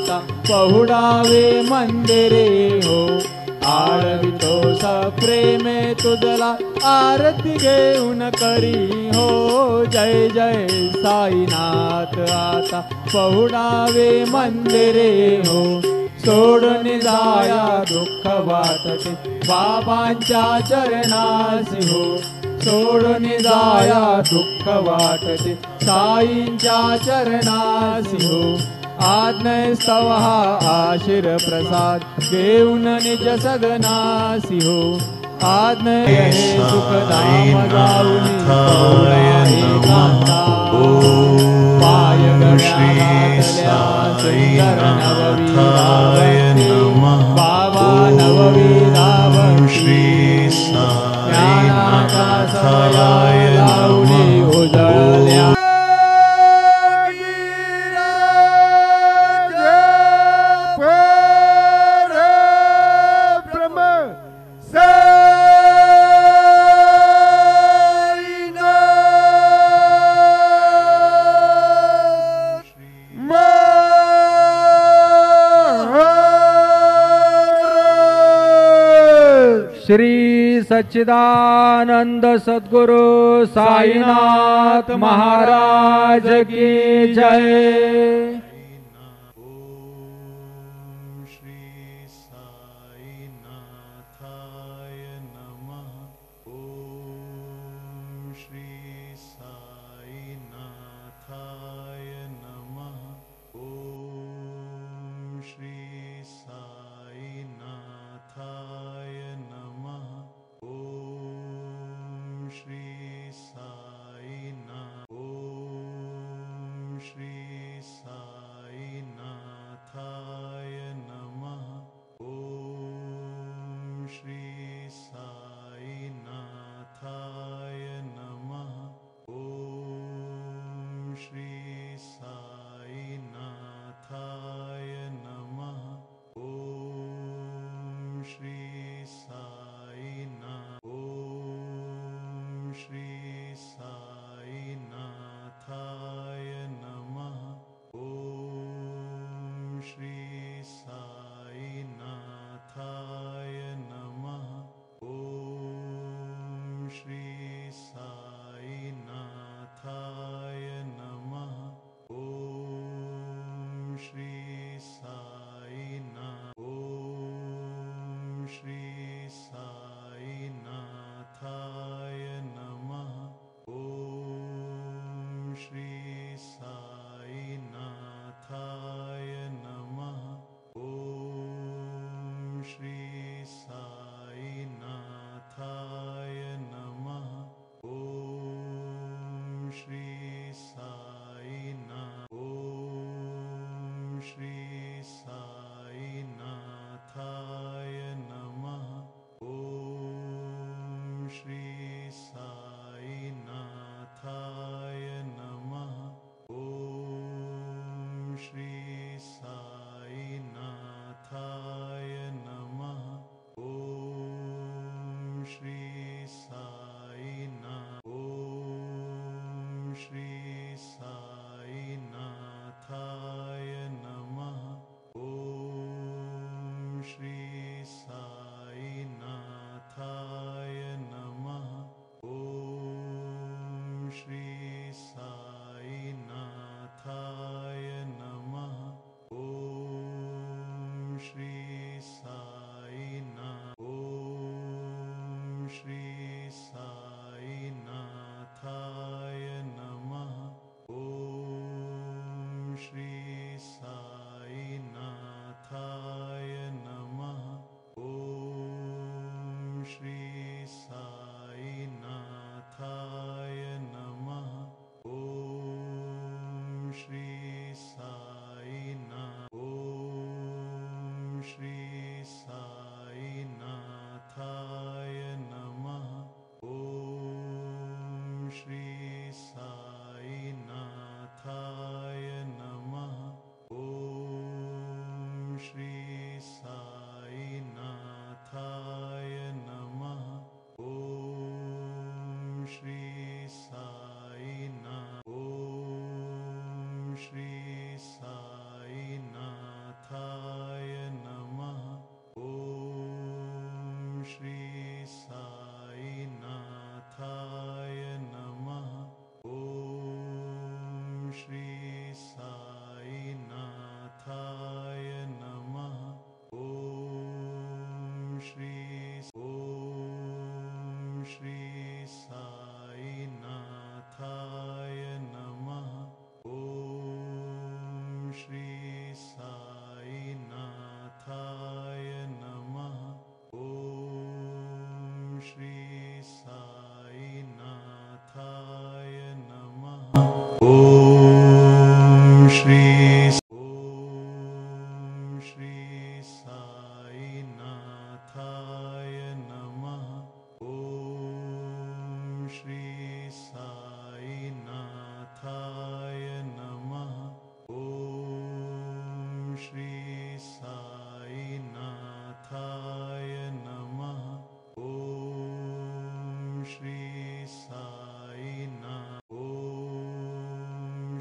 आता पहुडावे मंदिरे हो. आळवितो सप्रेमे तुझला आरती घेऊन करी हो. जय जय साईनाथ आता पहुडावे मंदिरे हो. सोडून जाया दुःख वाटते बाबांच्या चरणासी हो. सोडून जाया दुःख वाटते साईंच्या चरणासी हो. आज्ञेस्तव हा आशीर प्रसाद घेऊन निज सदनासी हो. आज्ञे सुखधाम जाऊनी एकांता पाय गड्या सुंदर नवविधावती बाबा नवविधावती ज्ञानाचा समया लावणी उजळल्या. श्री सच्चिदानंद सद्गुरु साईनाथ महाराज की जय. श्री साईनाथाय नमः.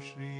श्री